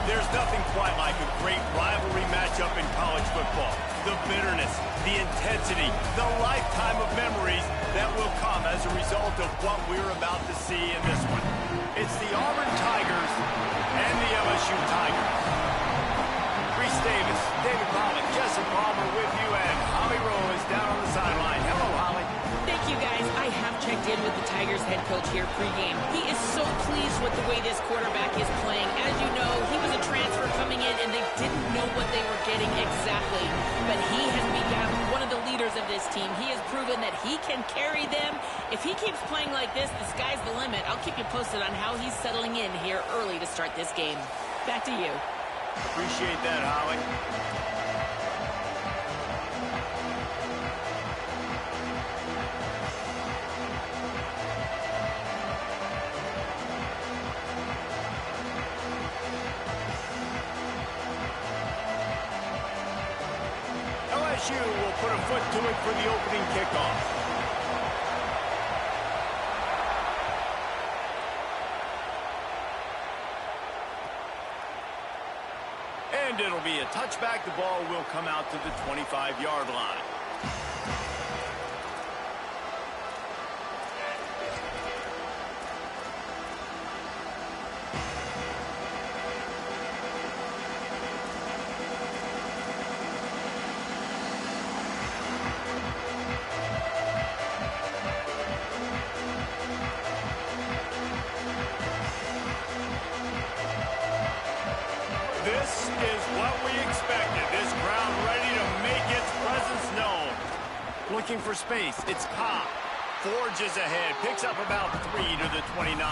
There's nothing quite like a great rivalry matchup in college football. The bitterness, the intensity, the lifetime of memories that will come as a result of what we're about to see in this one. It's the Auburn Tigers and the LSU Tigers. Reese Davis, David Pollock, Jesse Palmer with you, and Holly Rowe is down on the sideline. Hello, Holly. Thank you, guys. I have checked in with the Tigers head coach here pregame. He is so pleased with the way this quarterback is playing. As you know, he was a transfer coming in, and they didn't know what they were getting exactly. But he has become one of the leaders of this team. He has proven that he can carry them. If he keeps playing like this, the sky's the limit. I'll keep you posted on how he's settling in here early to start this game. Back to you. Appreciate that, Holly. LSU will put a foot to it for the opening kickoff. And it'll be a touchback. The ball will come out to the 25-yard line. This is what we expected. This crowd ready to make its presence known. Looking for space. It's Cobb. Forges ahead. Picks up about 3 to the 29.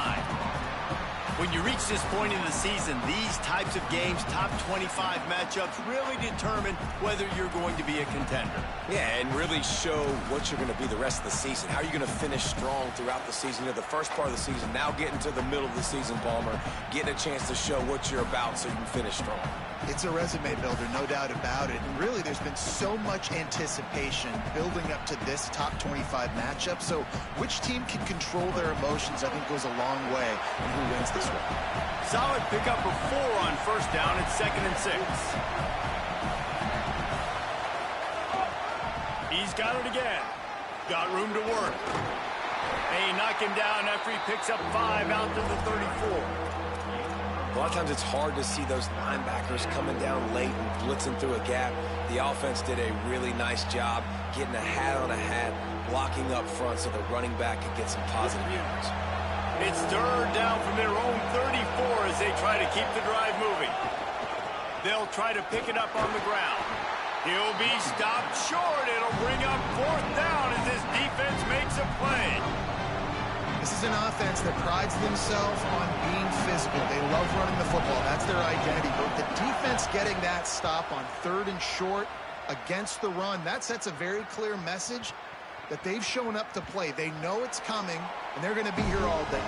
When you reach this point in the season, these types of games, top 25 matchups, really determine whether you're going to be a contender. Yeah, and really show what you're going to be the rest of the season. How are you going to finish strong throughout the season? You know, the first part of the season, now getting to the middle of the season, Palmer, getting a chance to show what you're about so you can finish strong. It's a resume builder, no doubt about it. And really, there's been so much anticipation building up to this top 25 matchup. So which team can control their emotions, I think, goes a long way in who wins this one. Solid pickup of 4 on first down. It's 2nd and 6. He's got it again. Got room to work. They knock him down after he picks up 5 out to the 34. A lot of times it's hard to see those linebackers coming down late and blitzing through a gap. The offense did a really nice job getting a hat on a hat, blocking up front so the running back could get some positive yards. It's 3rd down from their own 34 as they try to keep the drive moving. They'll try to pick it up on the ground. He'll be stopped short. It'll bring up 4th down as this defense makes a play. This is an offense that prides themselves on being physical. They love running the football. That's their identity. But the defense getting that stop on 3rd and short against the run, that sets a very clear message that they've shown up to play. They know it's coming, and they're going to be here all day.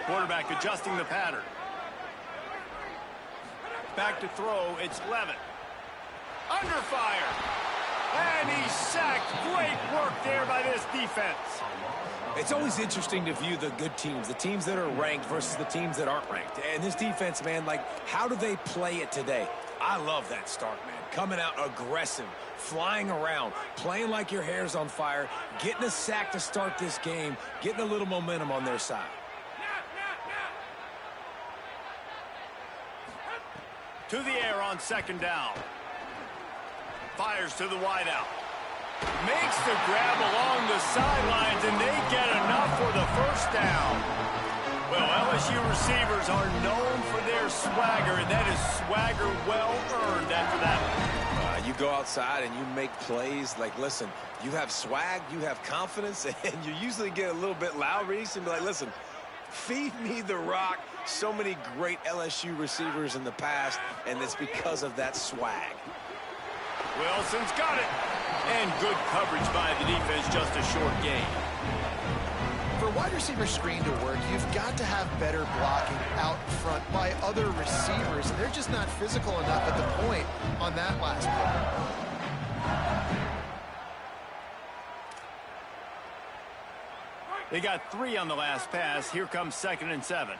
Quarterback adjusting the pattern. Back to throw. It's Levitt. Under fire. And he's sacked. Great work there by this defense. It's always interesting to view the good teams, the teams that are ranked versus the teams that aren't ranked. And this defense, man, like, how do they play it today? I love that start, man. Coming out aggressive, flying around, playing like your hair's on fire, getting a sack to start this game, getting a little momentum on their side. To the air on 2nd down. Fires to the wideout. Makes the grab along the sidelines, and they get enough for the 1st down. Well, LSU receivers are known for their swagger, and that is swagger well earned after that one. You go outside and you make plays. Like, listen, you have swag, you have confidence, and you usually get a little bit loud, Reese, and be like, listen, feed me the rock. So many great LSU receivers in the past, and it's because of that swag. Will Wilson's got it. And good coverage by the defense, just a short gain. For a wide receiver screen to work, you've got to have better blocking out front by other receivers. They're just not physical enough at the point on that last play. They got 3 on the last pass. Here comes 2nd and 7.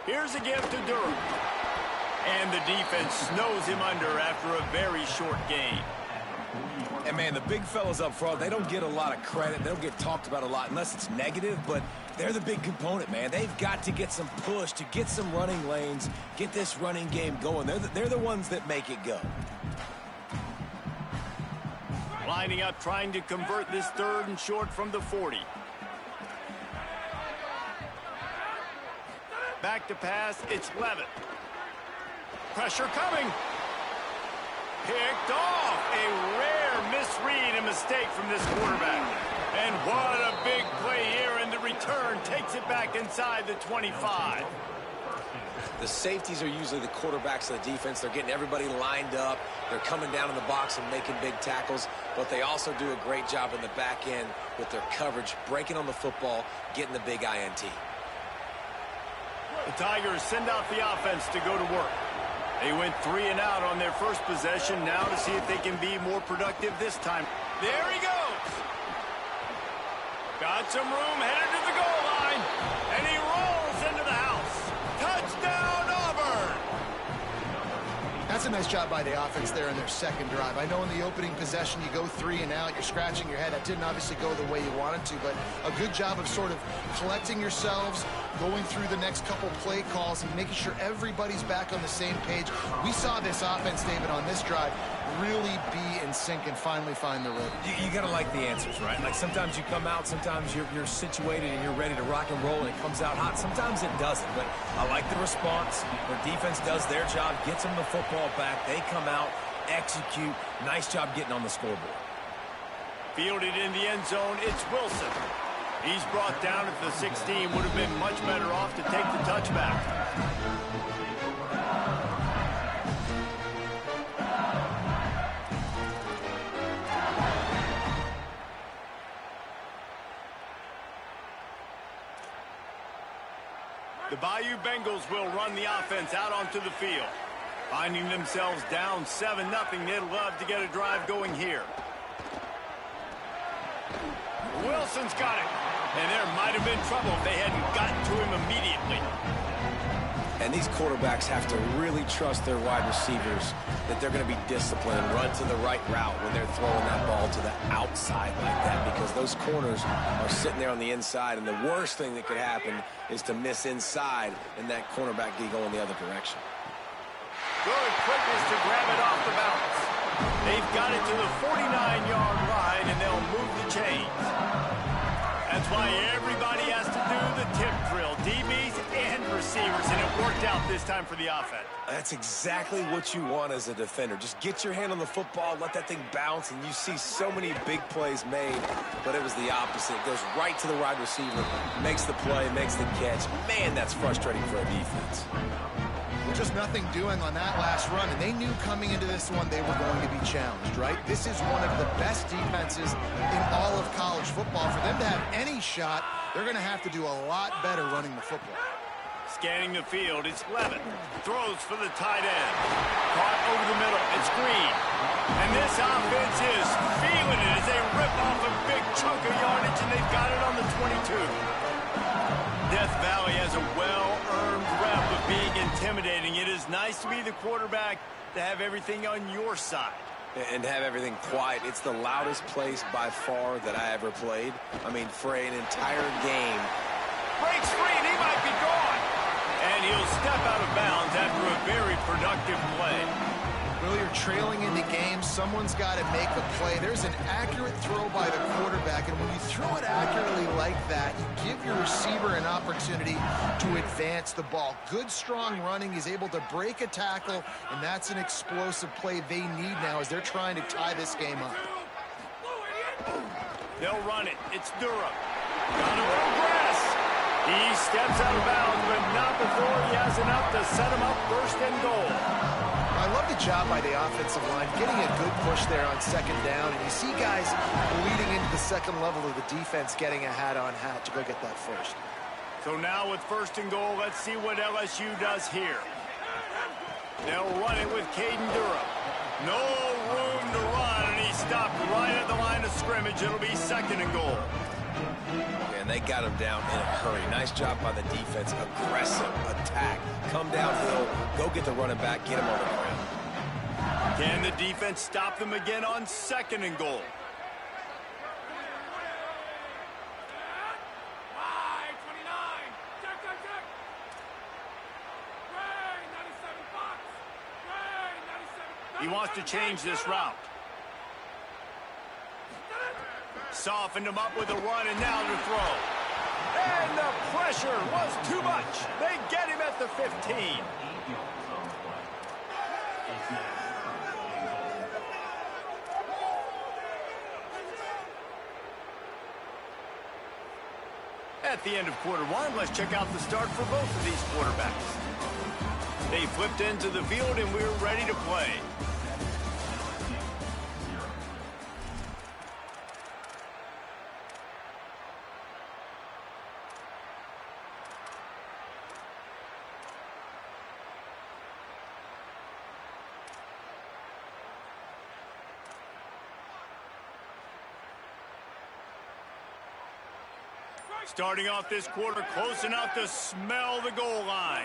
Here's a gift to Durham. And the defense snows him under after a very short gain. And, man, the big fellas up front, they don't get a lot of credit. They don't get talked about a lot unless it's negative, but they're the big component, man. They've got to get some push, to get some running lanes, get this running game going. They're the ones that make it go. Lining up, trying to convert this 3rd and short from the 40. Back to pass, it's Levitt. Pressure coming. Picked off. A rare misread and mistake from this quarterback. And what a big play here, and the return takes it back inside the 25. The safeties are usually the quarterbacks of the defense. They're getting everybody lined up. They're coming down in the box and making big tackles, but they also do a great job in the back end with their coverage, breaking on the football, getting the big INT. The Tigers send out the offense to go to work. They went 3 and out on their first possession, now to see if they can be more productive this time. There he goes. Got some room, headed to the goal line, and he rolls into the house. Touchdown, Auburn! That's a nice job by the offense there in their second drive. I know in the opening possession you go 3 and out, you're scratching your head. That didn't obviously go the way you wanted to, but a good job of sort of collecting yourselves, going through the next couple play calls and making sure everybody's back on the same page. We saw this offense, David, on this drive really be in sync and finally find the rhythm. You got to like the answers, right? Like sometimes you come out, sometimes you're situated and you're ready to rock and roll and it comes out hot. Sometimes it doesn't, but I like the response. Their defense does their job, gets them the football back. They come out, execute. Nice job getting on the scoreboard. Fielded in the end zone, it's Wilson. He's brought down at the 16. Would have been much better off to take the touchback. The Bayou Bengals will run the offense out onto the field. Finding themselves down 7-0, they'd love to get a drive going here. Wilson's got it. And there might have been trouble if they hadn't gotten to him immediately. And these quarterbacks have to really trust their wide receivers that they're going to be disciplined and run to the right route when they're throwing that ball to the outside like that, because those corners are sitting there on the inside, and the worst thing that could happen is to miss inside and that cornerback be going the other direction. Good quickness to grab it off the bounce. They've got it to the 49-yard line, and they'll move the chains. That's why everybody has to do the tip drill, DBs and receivers, and it worked out this time for the offense. That's exactly what you want as a defender. Just get your hand on the football, let that thing bounce, and you see so many big plays made, but it was the opposite. It goes right to the wide receiver, makes the play, makes the catch. Man, that's frustrating for a defense. Just nothing doing on that last run, and they knew coming into this one they were going to be challenged, right? This is one of the best defenses in all of college football. For them to have any shot, they're going to have to do a lot better running the football. Scanning the field, it's Levitt. Throws for the tight end. Caught over the middle, it's Green. And this offense is feeling it as they rip off a big chunk of yardage, and they've got it on the 22. Death Valley has a well-earned rep of being intimidating. It is nice to be the quarterback, to have everything on your side. And have everything quiet. It's the loudest place by far that I ever played. I mean, for an entire game. Breaks free, and he might be gone. And he'll step out of bounds after a very productive play. Well, you're trailing into games. Someone's got to make a play. There's an accurate throw by the quarterback, and when you throw it accurately like that, you give your receiver an opportunity to advance the ball. Good, strong running. He's able to break a tackle, and that's an explosive play they need now as they're trying to tie this game up. They'll run it. It's Durham. Got a little grass. He steps out of bounds, but not before he has enough to set him up first and goal. I love the job by the offensive line, getting a good push there on second down. And you see guys leading into the second level of the defense getting a hat-on-hat to go get that first. So now with first and goal, let's see what LSU does here. They'll run it with Caden Durham. No room to run, and he stopped right at the line of scrimmage. It'll be second and goal. And they got him down in a hurry. Nice job by the defense. Aggressive attack. Come downhill. Go get the running back. Get him on the ground. Can the defense stop them again on second and goal? He wants to change this route. Softened him up with a run, and now to throw. And the pressure was too much. They get him at the 15. At the end of quarter one, let's check out the start for both of these quarterbacks. They flipped into the field, and we're ready to play. Starting off this quarter close enough to smell the goal line.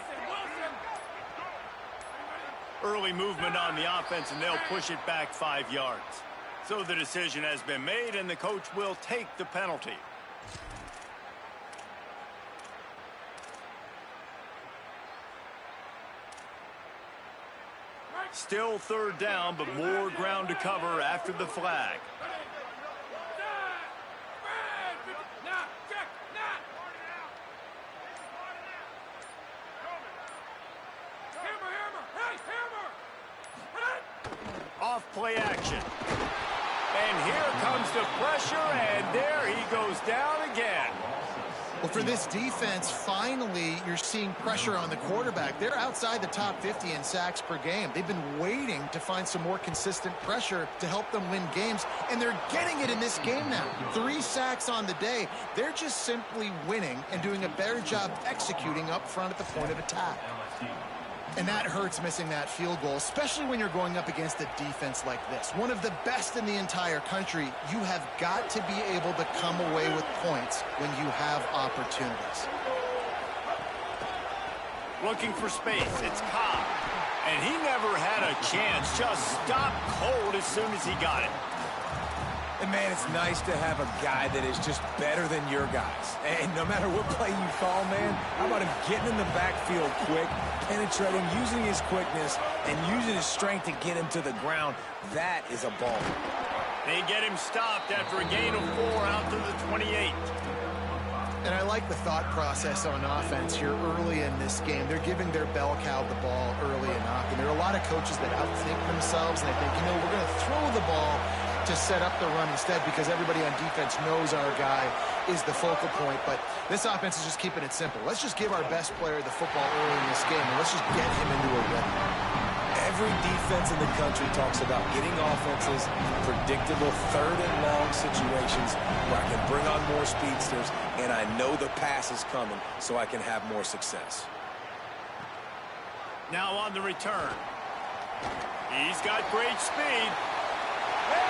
Early movement on the offense, and they'll push it back 5 yards. So the decision has been made, and the coach will take the penalty. Still third down, but more ground to cover after the flag. Off-play action. And here comes the pressure, and there he goes down again. Well, for this defense, finally, you're seeing pressure on the quarterback. They're outside the top 50 in sacks per game. They've been waiting to find some more consistent pressure to help them win games, and they're getting it in this game now. 3 sacks on the day. They're just simply winning and doing a better job executing up front at the point of attack. And that hurts missing that field goal, especially when you're going up against a defense like this. One of the best in the entire country. You have got to be able to come away with points when you have opportunities. Looking for space, it's Cobb. And he never had a chance, just stopped cold as soon as he got it. And, man, it's nice to have a guy that is just better than your guys. And no matter what play you call, man, how about him getting in the backfield quick, penetrating, using his quickness, and using his strength to get him to the ground? That is a ball. They get him stopped after a gain of 4 out to the 28. And I like the thought process on offense here early in this game. They're giving their bell cow the ball early enough. And there are a lot of coaches that outthink themselves, and they think, you know, we're going to throw the ball to set up the run instead because everybody on defense knows our guy is the focal point. But this offense is just keeping it simple. Let's just give our best player the football early in this game, and let's just get him into a rhythm. Every defense in the country talks about getting offenses in predictable third and long situations where I can bring on more speedsters, and I know the pass is coming so I can have more success. Now on the return. He's got great speed. And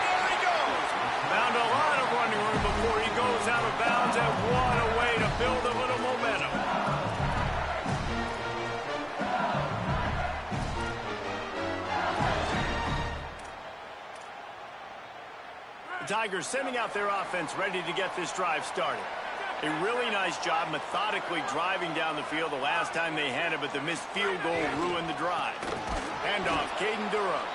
there he goes. Found a lot of running room before he goes out of bounds, and what a way to build a little momentum. The Tigers sending out their offense ready to get this drive started. A really nice job methodically driving down the field the last time they had it, but the missed field goal ruined the drive. Handoff, Caden Durham.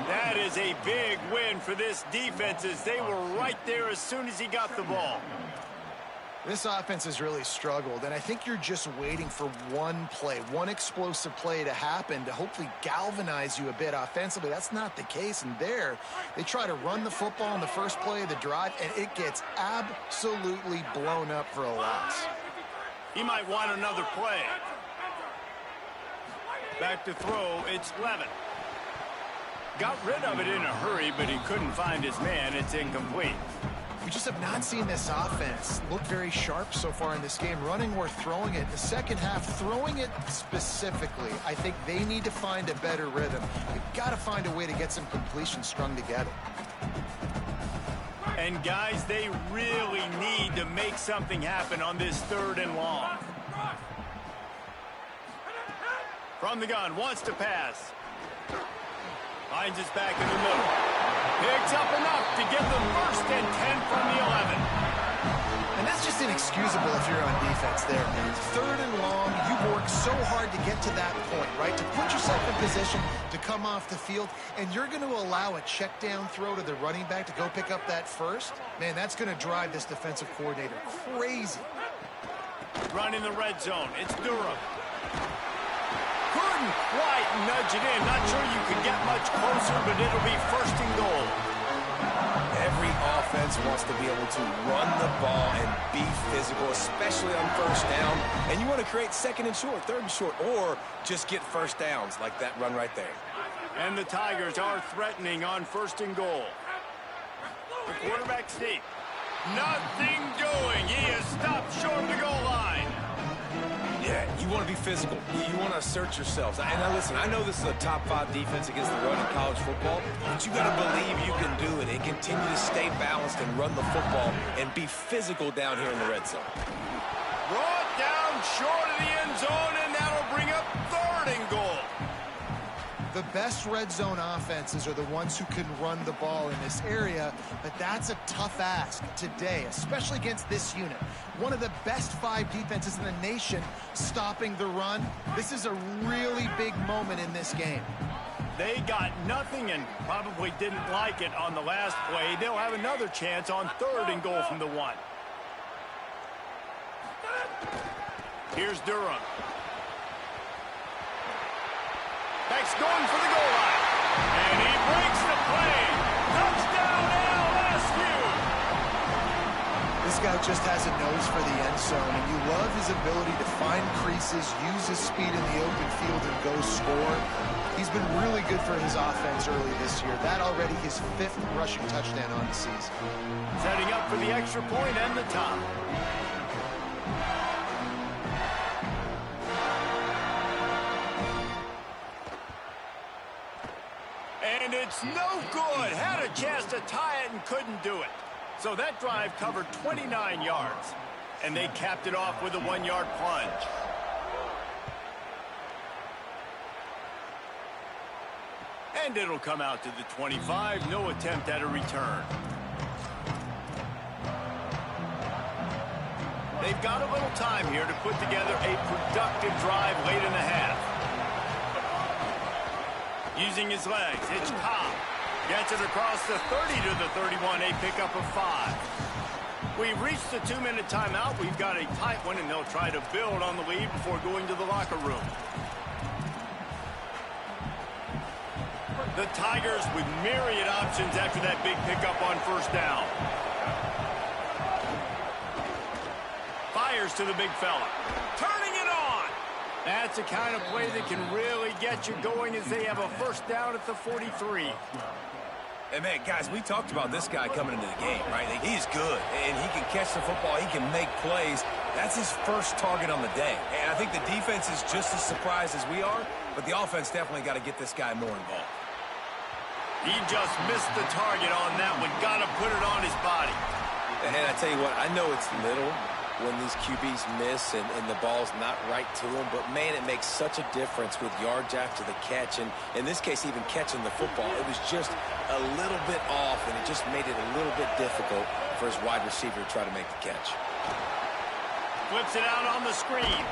That is a big win for this defense as they were right there as soon as he got the ball. This offense has really struggled, and I think you're just waiting for one play, one explosive play to happen to hopefully galvanize you a bit offensively. That's not the case, and there they try to run the football on the first play of the drive, and it gets absolutely blown up for a loss. He might want another play. Back to throw, it's Levin. Got rid of it in a hurry, but he couldn't find his man. It's incomplete. We just have not seen this offense look very sharp so far in this game, running or throwing it. The second half, throwing it specifically, I think they need to find a better rhythm. You've got to find a way to get some completions strung together. And, guys, they really need to make something happen on this 3rd and long. From the gun, wants to pass. Finds his back in the middle. Picks up enough to get the 1st and 10 from the 11. And that's just inexcusable if you're on defense there, man. 3rd and long, you work so hard to get to that point, right? To put yourself in position to come off the field, and you're going to allow a check down throw to the running back to go pick up that 1st? Man, that's going to drive this defensive coordinator crazy. Running the red zone, it's Durham. Couldn't quite nudge it in. Not sure you could get much closer, but it'll be 1st and goal. Every offense wants to be able to run the ball and be physical, especially on 1st down. And you want to create 2nd and short, 3rd and short, or just get 1st downs like that run right there. And the Tigers are threatening on 1st and goal. The quarterback sneak. Nothing doing. He is stopped short of the goal line. Yeah, you want to be physical. You want to assert yourselves. And now listen, I know this is a top 5 defense against the run in college football, but you got to believe you can do it and continue to stay balanced and run the football and be physical down here in the red zone. Brought down short of the end zone, and that'll bring up 3rd and goal. The best red zone offenses are the ones who can run the ball in this area, but that's a tough ask today, especially against this unit. One of the best 5 defenses in the nation stopping the run. This is a really big moment in this game. They got nothing and probably didn't like it on the last play. They'll have another chance on 3rd and goal from the 1. Here's Durham. Beck's going for the goal line. And he breaks the play. Touchdown LSU. This guy just has a nose for the end zone, and you love his ability to find creases, use his speed in the open field, and go score. He's been really good for his offense early this year. That already his 5th rushing touchdown on the season. Setting up for the extra point and the top. And it's no good. Had a chance to tie it and couldn't do it. So that drive covered 29 yards. And they capped it off with a 1-yard plunge. And it'll come out to the 25. No attempt at a return. They've got a little time here to put together a productive drive late in the half. Using his legs, it's Cobb. Gets it across the 30 to the 31, a pickup of 5. We've reached the 2-minute timeout. We've got a tight one, and they'll try to build on the lead before going to the locker room. The Tigers with myriad options after that big pickup on 1st down. Fires to the big fella. Turning it on. That's the kind of play that can really get you going as they have a 1st down at the 43. And, man, guys, we talked about this guy coming into the game, right? He's good, and he can catch the football. He can make plays. That's his 1st target on the day. And I think the defense is just as surprised as we are, but the offense definitely got to get this guy more involved. He just missed the target on that one. Got to put it on his body. And I tell you what, I know it's little when these QBs miss and the ball's not right to them, but, man, it makes such a difference with yards after the catch. And in this case, even catching the football, it was just a little bit off, and it just made it a little bit difficult for his wide receiver to try to make the catch. Flips it out on the screen.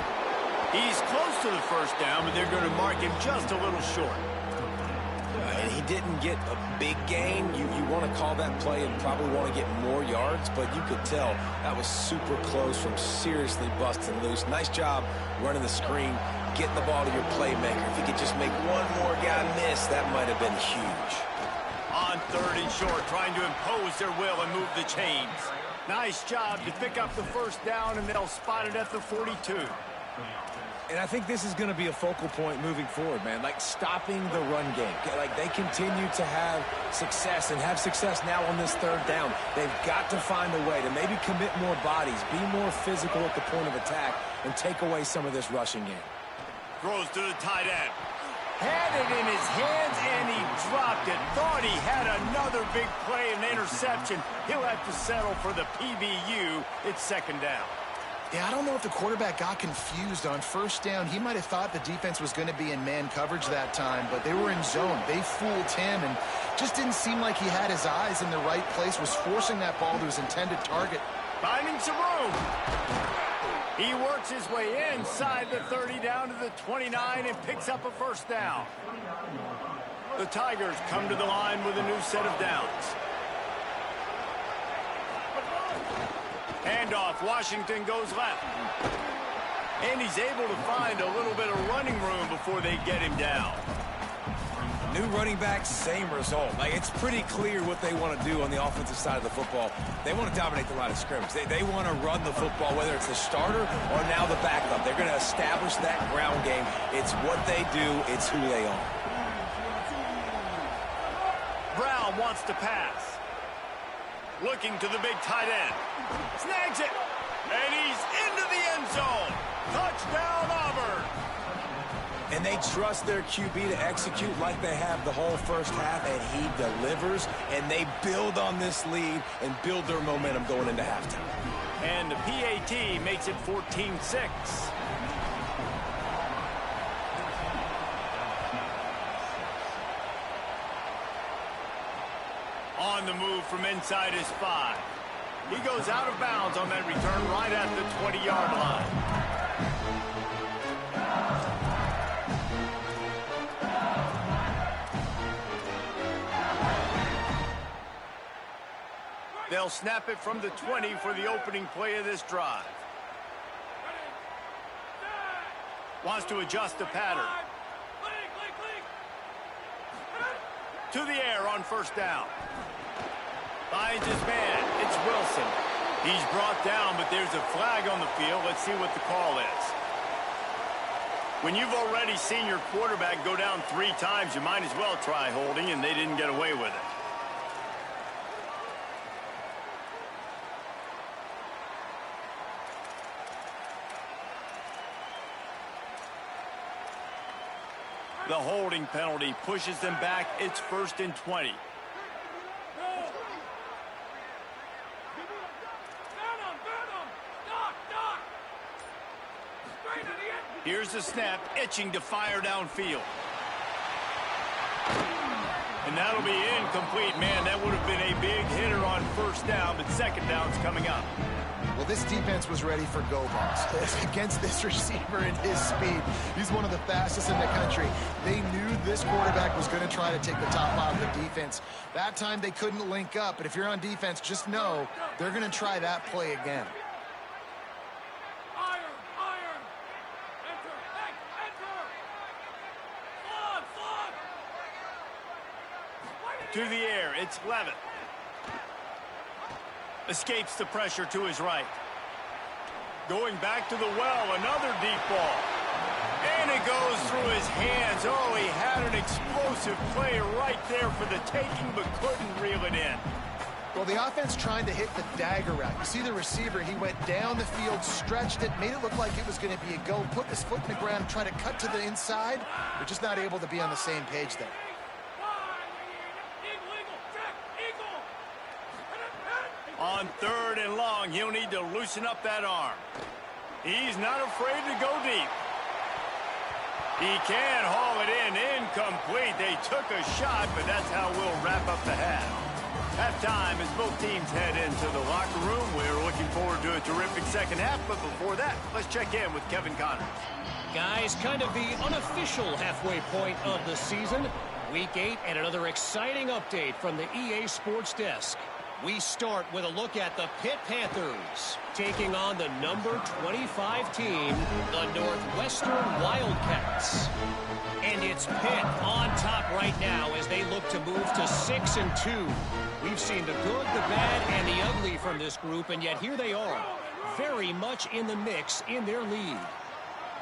He's close to the 1st down, but they're going to mark him just a little short. And he didn't get a big gain. You want to call that play and probably want to get more yards, but you could tell that was super close from seriously busting loose. Nice job running the screen, getting the ball to your playmaker. If he could just make one more guy miss, that might have been huge. On 3rd and short, trying to impose their will and move the chains. Nice job to pick up the first down, and they'll spot it at the 42. And I think this is going to be a focal point moving forward, man. Like, stopping the run game. Like, they continue to have success and have success now on this third down. They've got to find a way to maybe commit more bodies, be more physical at the point of attack, and take away some of this rushing game. Throws to the tight end. Had it in his hands, and he dropped it. Thought he had another big play and interception. He'll have to settle for the PBU. It's second down. Yeah, I don't know if the quarterback got confused on first down. He might have thought the defense was going to be in man coverage that time, but they were in zone. They fooled him and just didn't seem like he had his eyes in the right place, was forcing that ball to his intended target. Finding some room. He works his way inside the 30 down to the 29 and picks up a first down. The Tigers come to the line with a new set of downs. Handoff, Washington goes left. And he's able to find a little bit of running room before they get him down. New running back, same result. Like, it's pretty clear what they want to do on the offensive side of the football. They want to dominate the line of scrimmage. They want to run the football, whether it's the starter or now the backup. They're going to establish that ground game. It's what they do. It's who they are. Brown wants to pass. Looking to the big tight end. Snags it. And he's into the end zone. Touchdown, Auburn. And they trust their QB to execute like they have the whole first half, and he delivers, and they build on this lead and build their momentum going into halftime. And the PAT makes it 14-6. On the move from inside his 5. He goes out of bounds on that return right at the 20-yard line. They'll snap it from the 20 for the opening play of this drive. Wants to adjust the pattern. To the air on first down. Finds his man. It's Wilson. He's brought down, but there's a flag on the field. Let's see what the call is. When you've already seen your quarterback go down 3 times, you might as well try holding, and they didn't get away with it. The holding penalty pushes them back. It's 1st and 20. Here's the snap, itching to fire downfield. And that'll be incomplete. Man, that would have been a big hitter on first down, but second down's coming up. Well, this defense was ready for go balls against this receiver and his speed. He's one of the fastest in the country. They knew this quarterback was going to try to take the top out of the defense. That time they couldn't link up, but if you're on defense, just know they're going to try that play again. To the air, it's Levitt. Escapes the pressure to his right. Going back to the well, another deep ball. And it goes through his hands. Oh, he had an explosive play right there for the taking, but couldn't reel it in. Well, the offense trying to hit the dagger route. You see the receiver, he went down the field, stretched it, made it look like it was going to be a go, put his foot in the ground, try to cut to the inside. They're just not able to be on the same page there. On 3rd and long, he'll need to loosen up that arm. He's not afraid to go deep. He can haul it in. Incomplete. They took a shot, but that's how we'll wrap up the half. Halftime as both teams head into the locker room. We're looking forward to a terrific second half, but before that, let's check in with Kevin Connors. Guys, kind of the unofficial halfway point of the season. Week 8 and another exciting update from the EA Sports Desk. We start with a look at the Pitt Panthers taking on the number 25 team, the Northwestern Wildcats. And it's Pitt on top right now as they look to move to 6-2. We've seen the good, the bad, and the ugly from this group, and yet here they are, very much in the mix in their lead.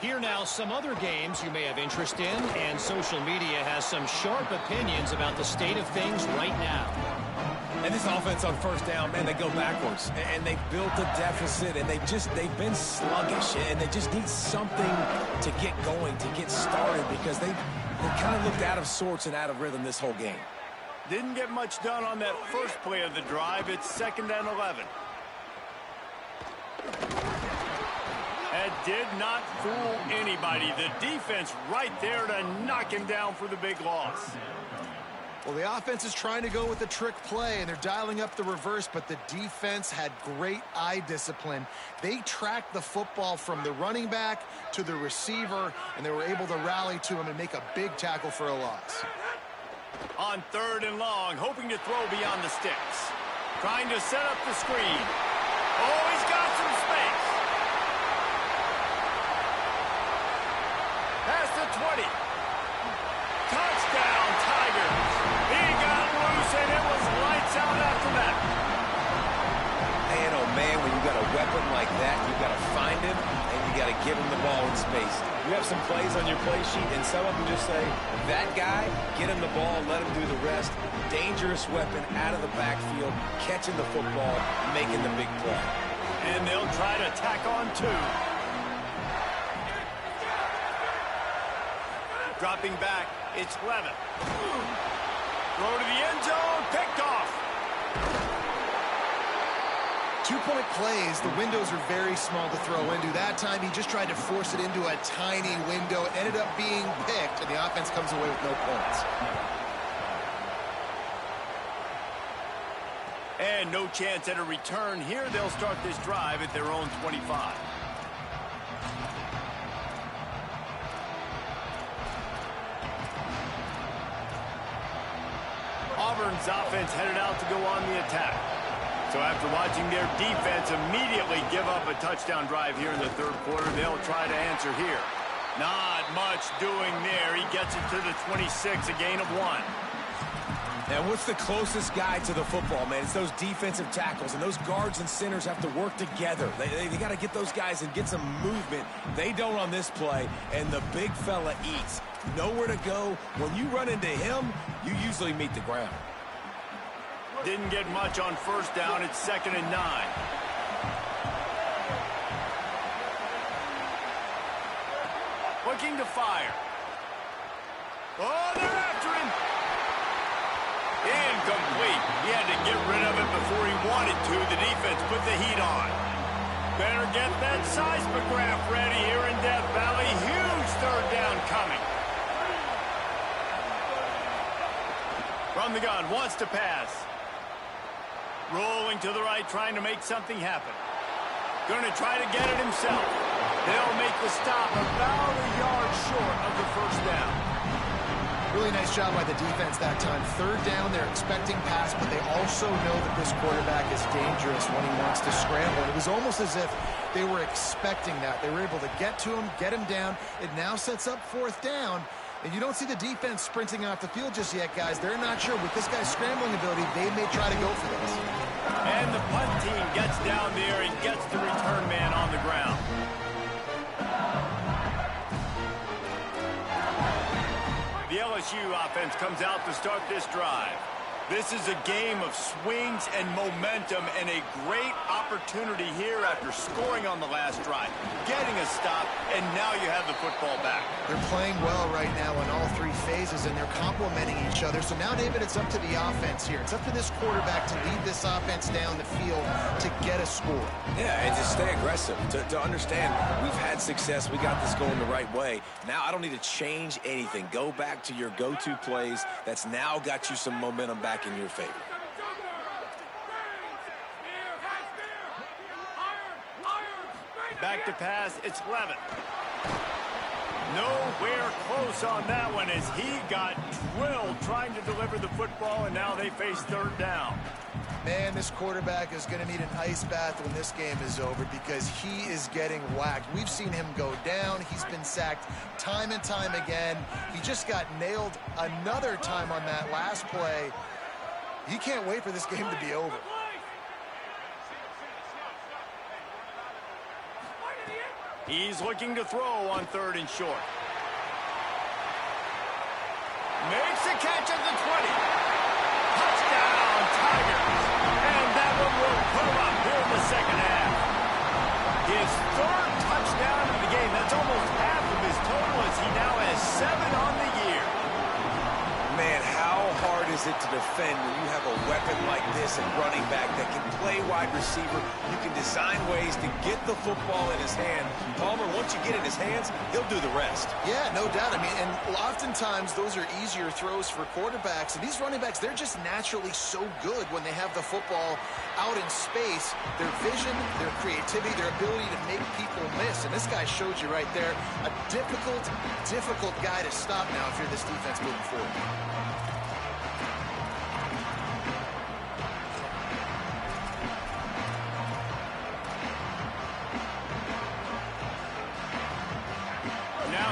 Here now, some other games you may have interest in, and social media has some sharp opinions about the state of things right now. And this offense on first down, man, they go backwards. And they built a deficit, and they've been sluggish. And they just need something to get going, to get started, because they kind of looked out of sorts and out of rhythm this whole game. Didn't get much done on that first play of the drive. It's 2nd and 11. That did not fool anybody. The defense right there to knock him down for the big loss. Well, the offense is trying to go with the trick play, and they're dialing up the reverse, but the defense had great eye discipline. They tracked the football from the running back to the receiver, and they were able to rally to him and make a big tackle for a loss. On 3rd and long, hoping to throw beyond the sticks. Trying to set up the screen. Oh, he's got some space. Past the 20. Touchdown, Tigers. He got loose, and it was lights out after that. Man, oh man, when you got a weapon like that, you got to find him, and you got to give him the ball in space. You have some plays on your play sheet, and some of them just say, that guy, get him the ball, let him do the rest. Dangerous weapon out of the backfield, catching the football, making the big play. And they'll try to tack on 2. Dropping back, it's Levin. Throw to the end zone, picked off. 2-point plays, the windows are very small to throw into. That time, he just tried to force it into a tiny window. It ended up being picked, and the offense comes away with no points. And no chance at a return here. They'll start this drive at their own 25. Auburn's offense headed out to go on the attack. So after watching their defense immediately give up a touchdown drive here in the 3rd quarter, they'll try to answer here. Not much doing there. He gets it to the 26, a gain of 1. And what's the closest guy to the football, man? It's those defensive tackles, and those guards and centers have to work together. They got to get those guys and get some movement. They don't on this play, and the big fella eats. Nowhere to go. When you run into him, you usually meet the ground. Didn't get much on first down. It's 2nd and 9. Looking to fire. Oh, they're after him. Incomplete. He had to get rid of it before he wanted to. The defense put the heat on. Better get that seismograph ready here in Death Valley. Huge 3rd down coming. From the gun, wants to pass. Rolling to the right, trying to make something happen. Going to try to get it himself. They'll make the stop about a yard short of the first down. Really nice job by the defense that time. 3rd down, they're expecting pass, but they also know that this quarterback is dangerous when he wants to scramble. It was almost as if they were expecting that. They were able to get to him, get him down. It now sets up 4th down. And you don't see the defense sprinting off the field just yet, guys. They're not sure. With this guy's scrambling ability, they may try to go for this. And the punt team gets down there and gets the return man on the ground. The LSU offense comes out to start this drive. This is a game of swings and momentum, and a great opportunity here after scoring on the last drive, getting a stop, and now you have the football back. They're playing well right now in all 3 phases, and they're complementing each other. So now, David, it's up to the offense here. It's up to this quarterback to lead this offense down the field to get a score. Yeah, and to stay aggressive, to understand we've had success, we got this going the right way. Now I don't need to change anything. Go back to your go-to plays. That's now got you some momentum back in your favor. Back to pass, it's Levin. Nowhere close on that one as he got drilled trying to deliver the football, and now they face 3rd down. Man, this quarterback is going to need an ice bath when this game is over because he is getting whacked. We've seen him go down. He's been sacked time and time again. He just got nailed another time on that last play. He can't wait for this game to be over. He's looking to throw on 3rd and short. Makes a catch at the 20. Touchdown, Tigers. And that one will put him up here in the second half. His 3rd touchdown of the game. That's almost half of his total as he now has 7 on the year. Man, how hard is it to defend when you have a weapon like this and running back that can play wide receiver? You can design ways to get the football in his hand. Palmer, once you get it in his hands, he'll do the rest. Yeah, no doubt. I mean, and oftentimes those are easier throws for quarterbacks. And these running backs, they're just naturally so good when they have the football out in space. Their vision, their creativity, their ability to make people miss. And this guy showed you right there, a difficult guy to stop now if you're this defense moving forward.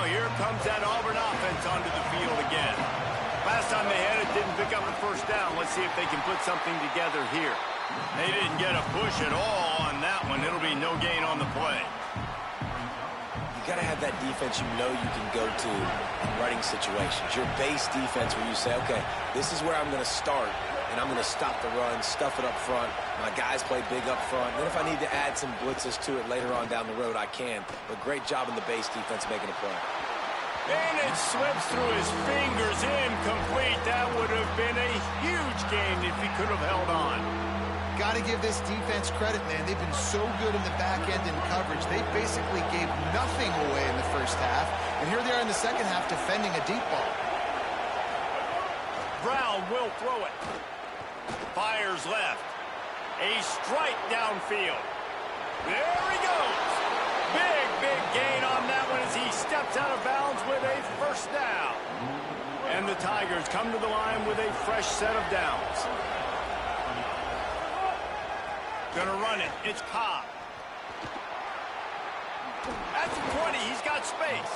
Here comes that Auburn offense onto the field again. Last time they had it, didn't pick up a first down. Let's see if they can put something together here. They didn't get a push at all on that one. It'll be no gain on the play. You got to have that defense you know you can go to in running situations. Your base defense where you say, okay, this is where I'm going to start, and I'm going to stop the run, stuff it up front. My guys play big up front. Then if I need to add some blitzes to it later on down the road, I can. But great job in the base defense making a play. And it slips through his fingers, incomplete. That would have been a huge gain if he could have held on. Got to give this defense credit, man. They've been so good in the back end in coverage. They basically gave nothing away in the first half. And here they are in the second half defending a deep ball. Brown will throw it. Fires left. A strike downfield. There he goes. Big gain on that one as he steps out of bounds with a first down. And the Tigers come to the line with a fresh set of downs. Gonna run it. It's Cobb. At the 20, he's got space.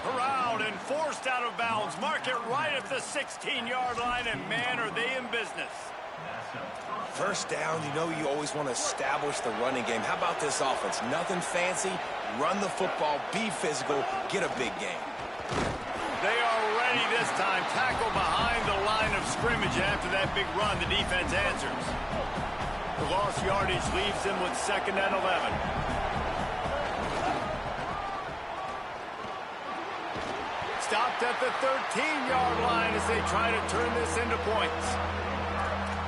Corralled and forced out of bounds. Mark it right at the 16-yard line, and man, are they in business. First down, you know you always want to establish the running game. How about this offense? Nothing fancy. Run the football, be physical, get a big game. They are ready this time. Tackle behind the line of scrimmage. After that big run, the defense answers. The lost yardage leaves them with 2nd and 11. Stopped at the 13-yard line as they try to turn this into points.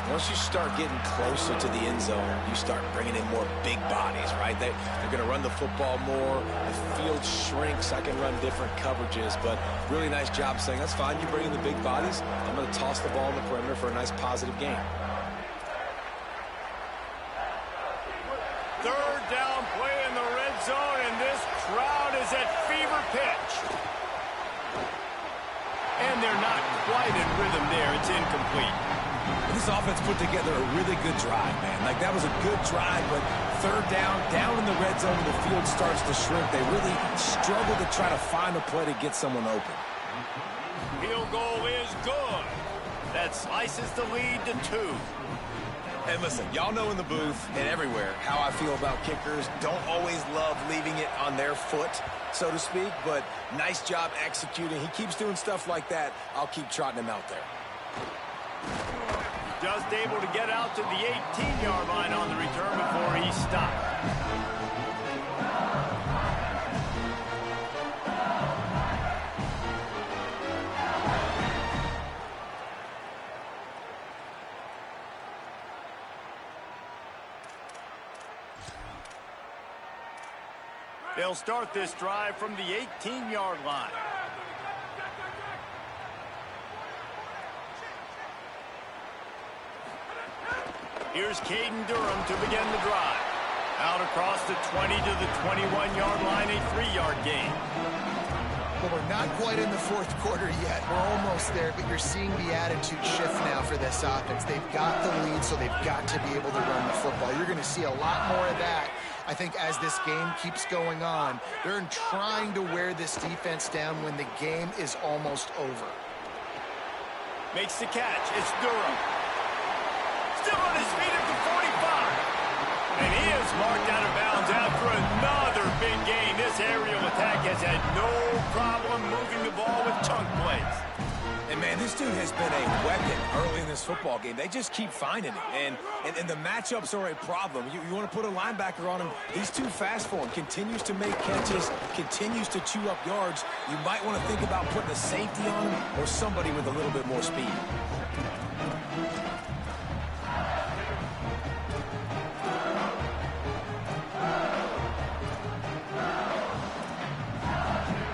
Once you start getting closer to the end zone, you start bringing in more big bodies, right? They're going to run the football more. The field shrinks. I can run different coverages, but really nice job saying, that's fine. You bring in the big bodies. I'm going to toss the ball in the perimeter for a nice positive gain. 3rd down play in the red zone, and this crowd is at fever pitch. And they're not quite in rhythm there. It's incomplete. This offense put together a really good drive, man. Like, that was a good drive, but 3rd down in the red zone, and the field starts to shrink. They really struggle to try to find a play to get someone open. Field goal is good. That slices the lead to 2. And listen, y'all know in the booth and everywhere how I feel about kickers. Don't always love leaving it on their foot, so to speak, but nice job executing. He keeps doing stuff like that. I'll keep trotting him out there. Just able to get out to the 18-yard line on the return before he stopped. They'll start this drive from the 18-yard line. Here's Caden Durham to begin the drive. Out across the 20 to the 21-yard line, a 3-yard gain. Well, we're not quite in the 4th quarter yet. We're almost there, but you're seeing the attitude shift now for this offense. They've got the lead, so they've got to be able to run the football. You're going to see a lot more of that, I think, as this game keeps going on. They're trying to wear this defense down when the game is almost over. Makes the catch. It's Durham. Still on his feet at the 45. And he is marked out of bounds after another big gain. This aerial attack has had no problem moving the ball with chunk plays. And, man, this dude has been a weapon early in this football game. They just keep finding it. And the matchups are a problem. You want to put a linebacker on him. He's too fast for him. Continues to make catches. Continues to chew up yards. You might want to think about putting a safety on him or somebody with a little bit more speed.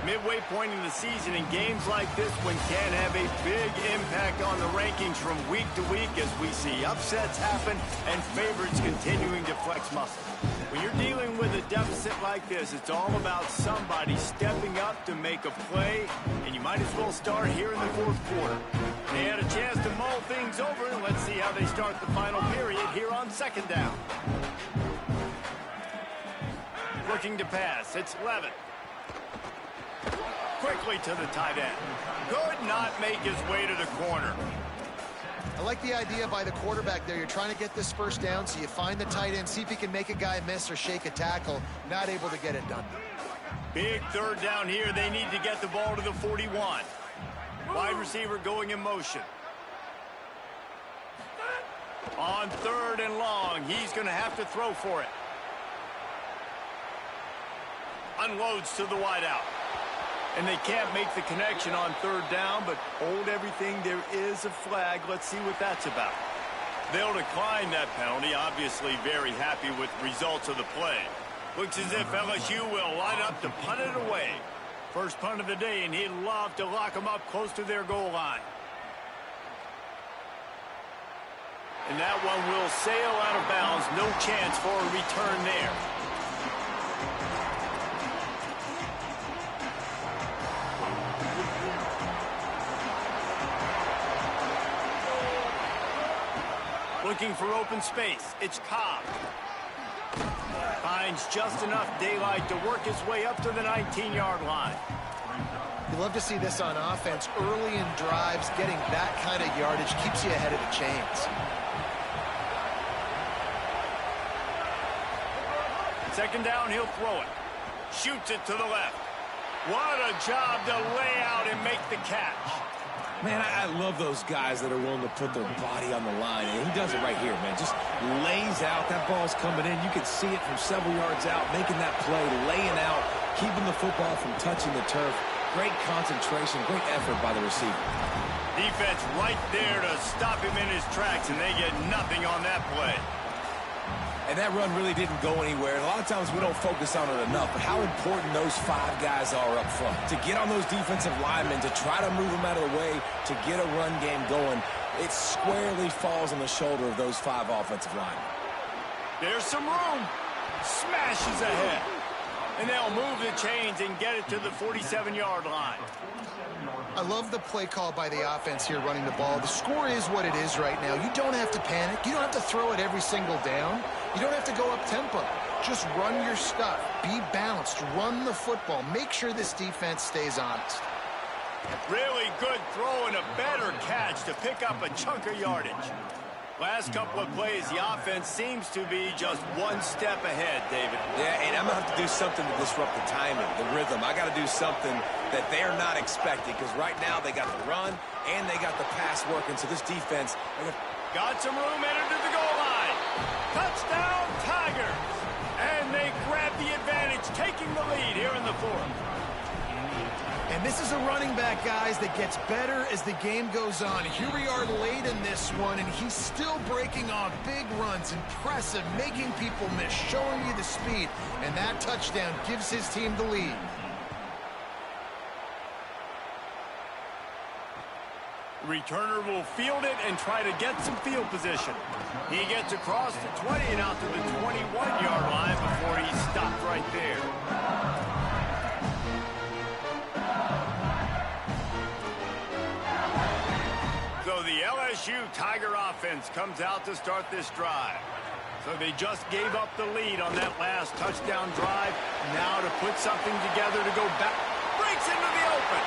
Midway point in the season, in games like this one can have a big impact on the rankings from week to week as we see upsets happen and favorites continuing to flex muscle. When you're dealing with a deficit like this, it's all about somebody stepping up to make a play, and you might as well start here in the fourth quarter. They had a chance to mull things over, and let's see how they start the final period here on second down. Looking to pass, it's Levin. Quickly to the tight end. Could not make his way to the corner. I like the idea by the quarterback there. You're trying to get this first down, so you find the tight end, see if he can make a guy miss or shake a tackle. Not able to get it done. Big third down here. They need to get the ball to the 41. Wide receiver going in motion. On third and long, he's going to have to throw for it. Unloads to the wideout. And they can't make the connection on third down, but hold everything. There is a flag. Let's see what that's about. They'll decline that penalty. Obviously very happy with the results of the play. Looks as if LSU will line up to punt it away. First punt of the day, and he'd love to lock them up close to their goal line. And that one will sail out of bounds. No chance for a return there. Looking for open space. It's Cobb. Finds just enough daylight to work his way up to the 19-yard line. You love to see this on offense. Early in drives, getting that kind of yardage keeps you ahead of the chains. Second down, he'll throw it. Shoots it to the left. What a job to lay out and make the catch. Man, I love those guys that are willing to put their body on the line. And he does it right here, man. Just lays out. That ball's coming in. You can see it from several yards out, making that play, laying out, keeping the football from touching the turf. Great concentration, great effort by the receiver. Defense right there to stop him in his tracks, and they get nothing on that play. And that run really didn't go anywhere. And a lot of times we don't focus on it enough, but how important those five guys are up front. To get on those defensive linemen, to try to move them out of the way, to get a run game going, it squarely falls on the shoulder of those five offensive linemen. There's some room. Smashes ahead. And they'll move the chains and get it to the 47-yard line. I love the play call by the offense here running the ball. The score is what it is right now. You don't have to panic. You don't have to throw it every single down. You don't have to go up tempo. Just run your stuff. Be balanced. Run the football. Make sure this defense stays honest. Really good throw and a better catch to pick up a chunk of yardage. Last couple of plays, the offense seems to be just one step ahead, David. Yeah, and I'm going to have to do something to disrupt the timing, the rhythm. I got to do something that they're not expecting, because right now they got the run and they got the pass working. So this defense... Got some room, entered to the goal line. Touchdown, Tigers. And they grab the advantage, taking the lead here in the fourth. And this is a running back, guys, that gets better as the game goes on. Here we are late in this one, and he's still breaking off big runs. Impressive, making people miss, showing you the speed. And that touchdown gives his team the lead. Returner will field it and try to get some field position. He gets across the 20 and out to the 21-yard line before he stopped right there. So the LSU Tiger offense comes out to start this drive. So they just gave up the lead on that last touchdown drive. Now to put something together to go back. Breaks into the open.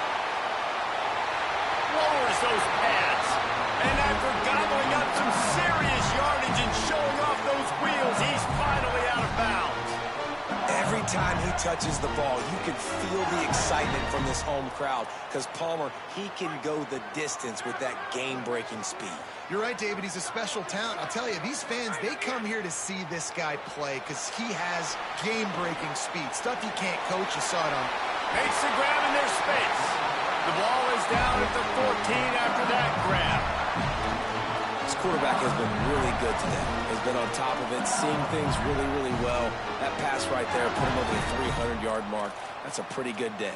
Lowers those pads. And after gobbling up some serious yardage advantage and showing off those wheels. He's finally out of bounds. Every time he touches the ball, you can feel the excitement from this home crowd because Palmer, he can go the distance with that game-breaking speed. You're right, David. He's a special talent. I'll tell you, these fans, they come here to see this guy play because he has game-breaking speed. Stuff you can't coach. You saw it on. Makes the grab in their space. The ball is down at the 14 after that grab. This quarterback has been really good today. Has been on top of it, seeing things really, really well. That pass right there put him over the 300-yard mark. That's a pretty good day.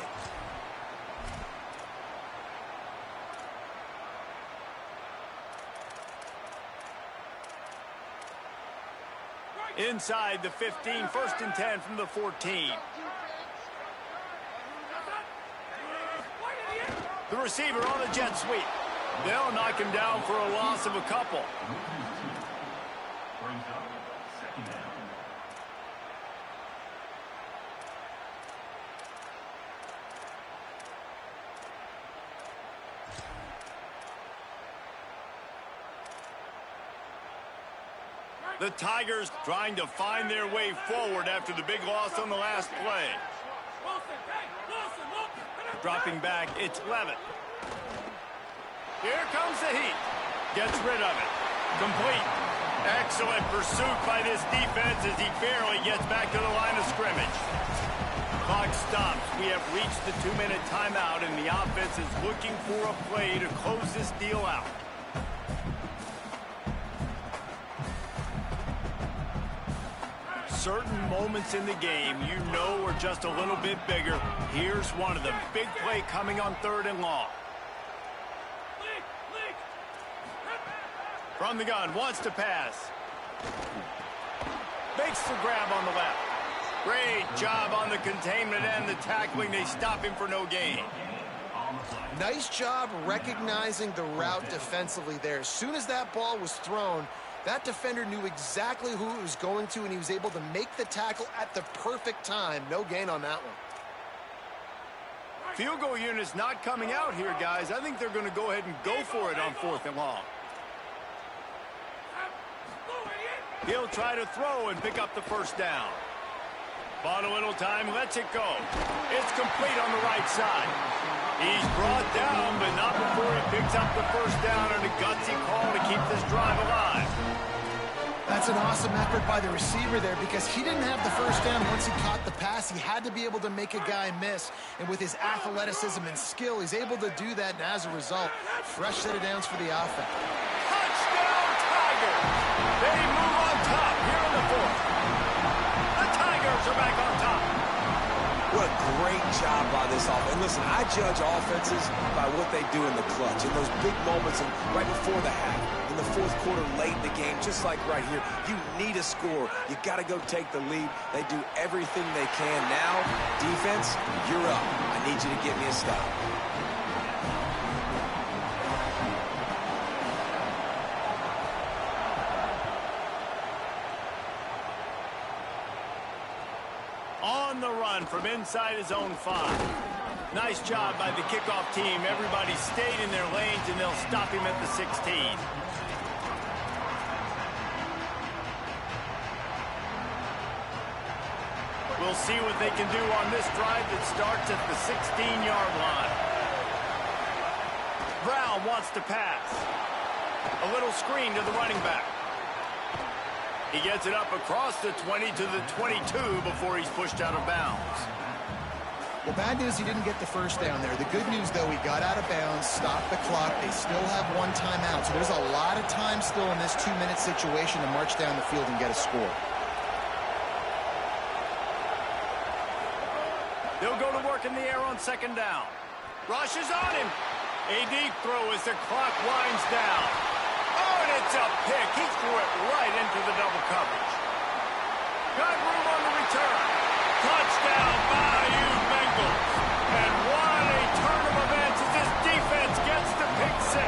Inside the 15, 1st and 10 from the 14. The receiver on the jet sweep. They'll knock him down for a loss of a couple. The Tigers trying to find their way forward after the big loss on the last play. Dropping back, it's Levitt. Here comes the heat. Gets rid of it. Complete. Excellent pursuit by this defense as he barely gets back to the line of scrimmage. Clock stops. We have reached the 2-minute timeout, and the offense is looking for a play to close this deal out. Certain moments in the game you know are just a little bit bigger. Here's one of them. Big play coming on 3rd and long. From the gun, wants to pass. Makes the grab on the left. Great job on the containment and the tackling. They stop him for no gain. Nice job recognizing the route defensively there. As soon as that ball was thrown, that defender knew exactly who it was going to, and he was able to make the tackle at the perfect time. No gain on that one. Field goal unit's not coming out here, guys. I think they're going to go ahead and go for it on 4th and long. He'll try to throw and pick up the 1st down. Bought a little time, lets it go. It's complete on the right side. He's brought down, but not before he picks up the 1st down and a gutsy call to keep this drive alive. That's an awesome effort by the receiver there because he didn't have the 1st down once he caught the pass. He had to be able to make a guy miss. And with his athleticism and skill, he's able to do that. And as a result, fresh set of downs for the offense. Touchdown, Tigers! They move on top here in the 4th. The Tigers are back on top. What a great job by this offense. And listen, I judge offenses by what they do in the clutch, in those big moments and right before the half, in the 4th quarter, late in the game, just like right here. You need a score. You got to go take the lead. They do everything they can. Now, defense, you're up. I need you to get me a stop. On the run from inside his own 5. Nice job by the kickoff team. Everybody stayed in their lanes, and they'll stop him at the 16. We'll see what they can do on this drive that starts at the 16-yard line. Brown wants to pass. A little screen to the running back. He gets it up across the 20 to the 22 before he's pushed out of bounds. Well, bad news, he didn't get the 1st down there. The good news, though, he got out of bounds, stopped the clock. They still have 1 timeout, so there's a lot of time still in this 2-minute situation to march down the field and get a score. They'll go to work in the air on 2nd down. Rush is on him. A deep throw as the clock winds down. Oh, and it's a pick. He threw it right into the double coverage. Got room on the return. Touchdown, Bayou Bengals. And what a turn of events as this defense gets the pick 6.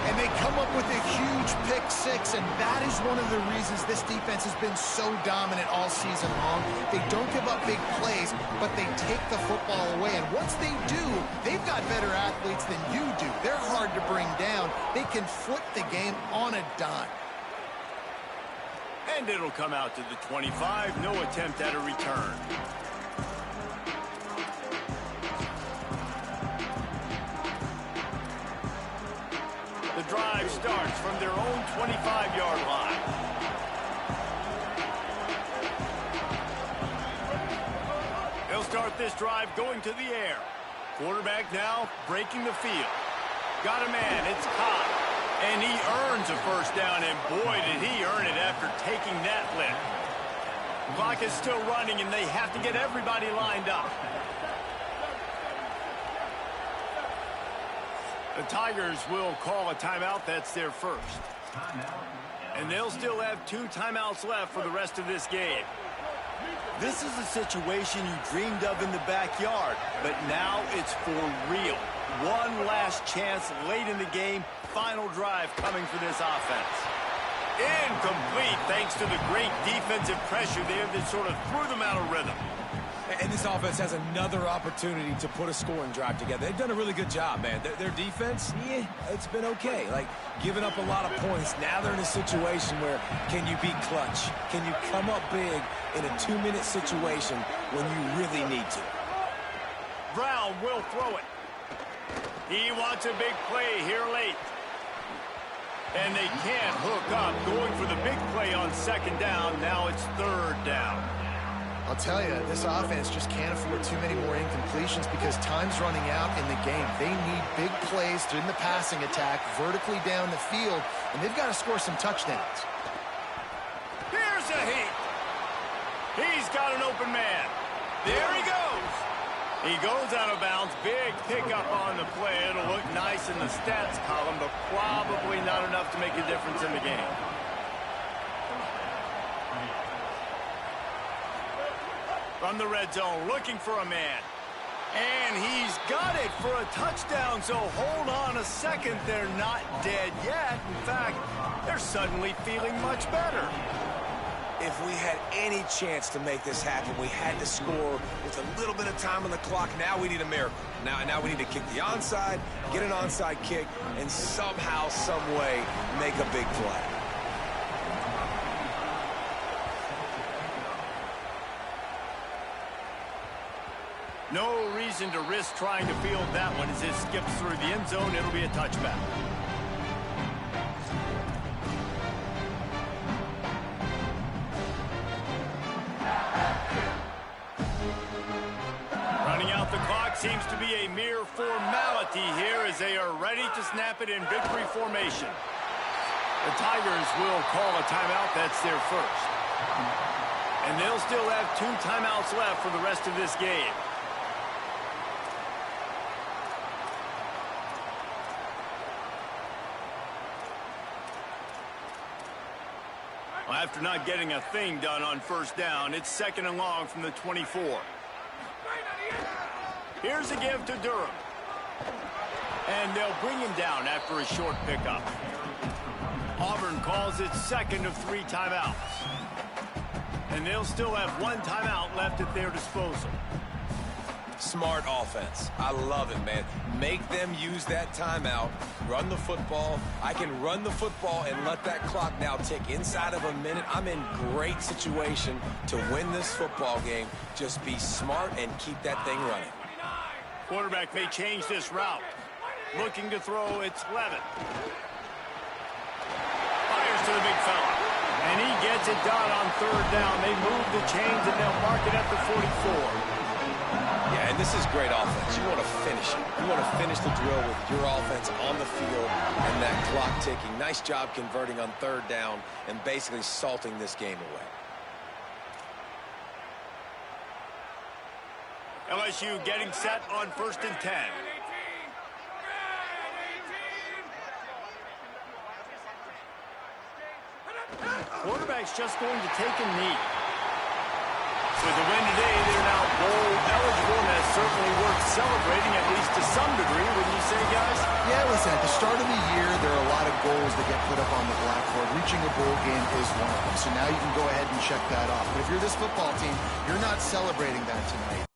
And they come up with a huge pick 6, and that is one of the reasons this defense has been so dominant all season long. They don't give up big plays, but they take the football away. And once they do, they've got better athletes than you do. They're hard to bring down. They can flip the game on a dime. And it'll come out to the 25. No attempt at a return. The drive starts from their own 25-yard line. They'll start this drive going to the air. Quarterback now breaking the field. Got a man. It's caught. And he earns a first down, and boy, did he earn it after taking that lift. Clock is still running, and they have to get everybody lined up. The Tigers will call a timeout. That's their first. And they'll still have 2 timeouts left for the rest of this game. This is a situation you dreamed of in the backyard, but now it's for real. One last chance late in the game. Final drive coming for this offense. Incomplete thanks to the great defensive pressure there that sort of threw them out of rhythm. And this offense has another opportunity to put a scoring drive together. They've done a really good job, man. Their defense, yeah, it's been okay. Like, giving up a lot of points. Now they're in a situation where can you be clutch? Can you come up big in a 2-minute situation when you really need to? Brown will throw it. He wants a big play here late. And they can't hook up. Going for the big play on second down. Now it's third down. I'll tell you, this offense just can't afford too many more incompletions because time's running out in the game. They need big plays in the passing attack, vertically down the field, and they've got to score some touchdowns. Here's a heat. He's got an open man. There he goes. He goes out of bounds. Big pickup on the play. It'll look nice in the stats column, but probably not enough to make a difference in the game. From the red zone, looking for a man. And he's got it for a touchdown, so hold on a second. They're not dead yet. In fact, they're suddenly feeling much better. If we had any chance to make this happen, we had to score with a little bit of time on the clock. Now we need a miracle. Now we need to kick the onside, get an onside kick, and somehow, some way, make a big play. No reason to risk trying to field that one as it skips through the end zone. It'll be a touchback. Running out the clock seems to be a mere formality here as they are ready to snap it in victory formation. The Tigers will call a timeout. That's their first. And they'll still have 2 timeouts left for the rest of this game. After not getting a thing done on first down, it's 2nd and long from the 24. Here's a give to Durham. And they'll bring him down after a short pickup. Auburn calls it 2nd of 3 timeouts. And they'll still have 1 timeout left at their disposal. Smart offense. I love it, man. Make them use that timeout. Run the football. I can run the football and let that clock now tick inside of a minute. I'm in great situation to win this football game. Just be smart and keep that thing running. Quarterback may change this route. Looking to throw, it's Levitt. Fires to the big fella. And he gets it done on third down. They move the chains and they'll mark it at the 44. Yeah, and this is great offense. You want to finish it. You want to finish the drill with your offense on the field and that clock ticking. Nice job converting on third down and basically salting this game away. LSU getting set on 1st and 10. Quarterback's just going to take a knee. With the win today, they're now bowl eligible, and that's certainly worth celebrating, at least to some degree, wouldn't you say, guys? Yeah, listen, at the start of the year, there are a lot of goals that get put up on the blackboard. Reaching a bowl game is one of them, so now you can go ahead and check that off. But if you're this football team, you're not celebrating that tonight.